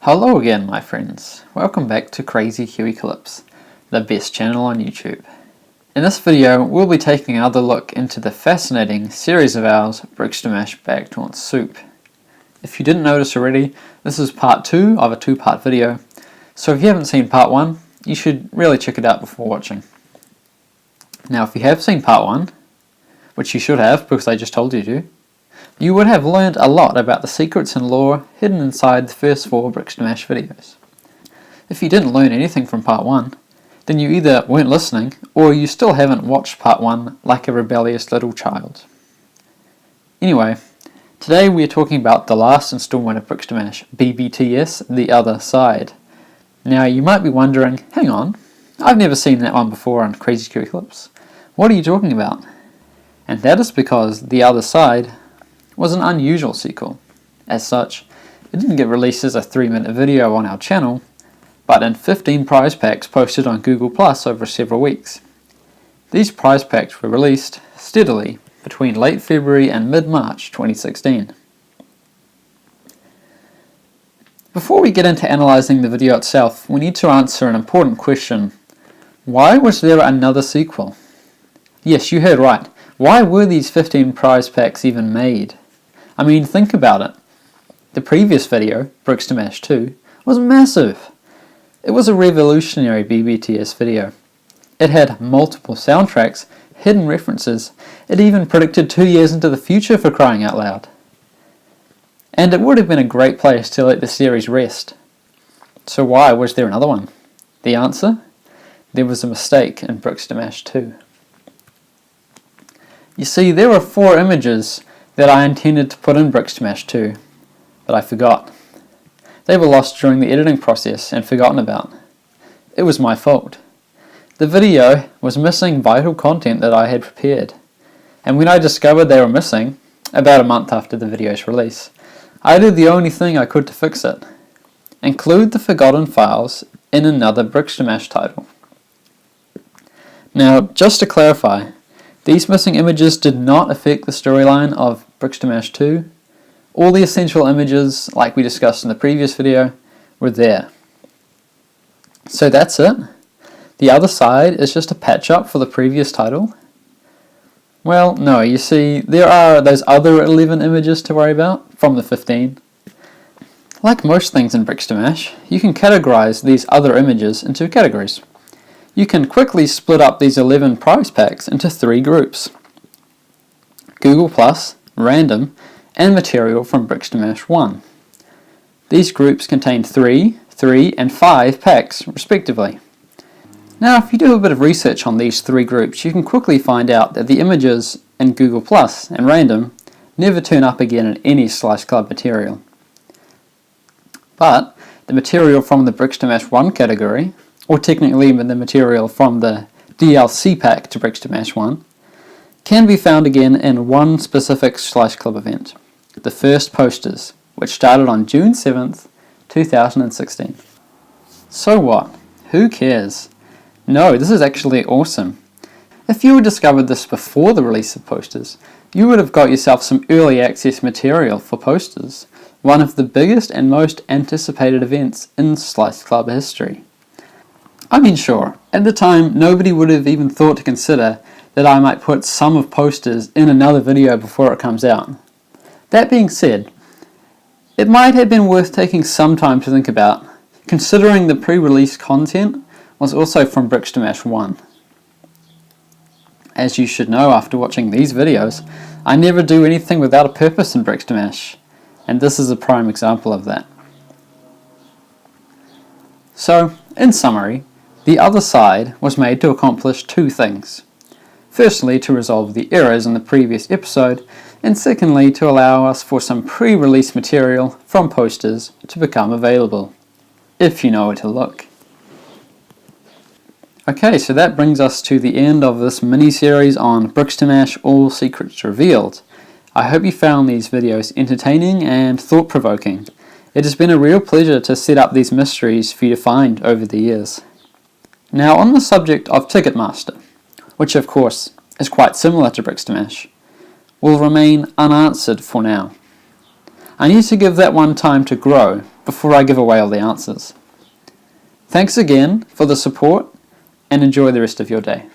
Hello again, my friends. Welcome back to KrazyKiwiClips, the best channel on YouTube. In this video, we'll be taking another look into the fascinating series of ours, Brickstermash Bag Taunt Soup. If you didn't notice already, this is part 2 of a 2-part video, so if you haven't seen part 1, you should really check it out before watching. Now, if you have seen part 1, which you should have because I just told you to, you would have learned a lot about the secrets and lore hidden inside the first 4 Brickstermash videos. If you didn't learn anything from part 1, then you either weren't listening or you still haven't watched part 1 like a rebellious little child. Anyway, today we are talking about the last installment of Brickstermash, BBTS, The Other Side. Now you might be wondering, hang on, I've never seen that one before on KrazyKiwiClips. What are you talking about? And that is because The Other Side was an unusual sequel. As such, it didn't get released as a 3-minute video on our channel, but in 15 prize packs posted on Google Plus over several weeks. These prize packs were released steadily between late February and mid-March 2016. Before we get into analysing the video itself, we need to answer an important question. Why was there another sequel? Yes, you heard right. Why were these 15 prize packs even made? I mean, think about it. The previous video, Brickstermash 2, was massive. It was a revolutionary BBTS video. It had multiple soundtracks, hidden references, it even predicted 2 years into the future for crying out loud. And it would have been a great place to let the series rest. So why was there another one? The answer? There was a mistake in Brickstermash 2. You see, there were 4 images that I intended to put in Brickstermash 2, but I forgot. They were lost during the editing process and forgotten about. It was my fault. The video was missing vital content that I had prepared, and when I discovered they were missing, about a month after the video's release, I did the only thing I could to fix it. Include the forgotten files in another Brickstermash title. Now, just to clarify, these missing images did not affect the storyline of Brickstermash 2. All the essential images, like we discussed in the previous video, were there. So that's it? The Other Side is just a patch-up for the previous title? Well, no, you see, there are those other 11 images to worry about from the 15. Like most things in Brickstermash, you can categorize these other images into categories. You can quickly split up these 11 prize packs into 3 groups: Google+, Random, and Material from Brickstermash 1. These groups contain 3, 3, and 5 packs, respectively. Now, if you do a bit of research on these 3 groups, you can quickly find out that the images in Google+, and Random never turn up again in any Slice Club material. But the material from the Brickstermash 1 category, or technically the material from the DLC pack to Brickstermash 1, can be found again in one specific Slice Club event, the first posters, which started on June 7th, 2016. So what? Who cares? No, this is actually awesome. If you had discovered this before the release of posters, you would have got yourself some early access material for posters, one of the biggest and most anticipated events in Slice Club history. I mean, sure, at the time nobody would have even thought to consider that I might put some of posters in another video before it comes out. That being said, it might have been worth taking some time to think about, considering the pre-release content was also from Brickstermash 1. As you should know after watching these videos, I never do anything without a purpose in Brickstermash, and this is a prime example of that. So, in summary, The Other Side was made to accomplish 2 things. Firstly, to resolve the errors in the previous episode, and secondly, to allow us for some pre-release material from posters to become available, if you know where to look. Okay, so that brings us to the end of this mini-series on Brickstermash All Secrets Revealed. I hope you found these videos entertaining and thought-provoking. It has been a real pleasure to set up these mysteries for you to find over the years. Now, on the subject of Ticketmaster, which of course is quite similar to Brickstermash, will remain unanswered for now. I need to give that one time to grow, before I give away all the answers. Thanks again for the support, and enjoy the rest of your day.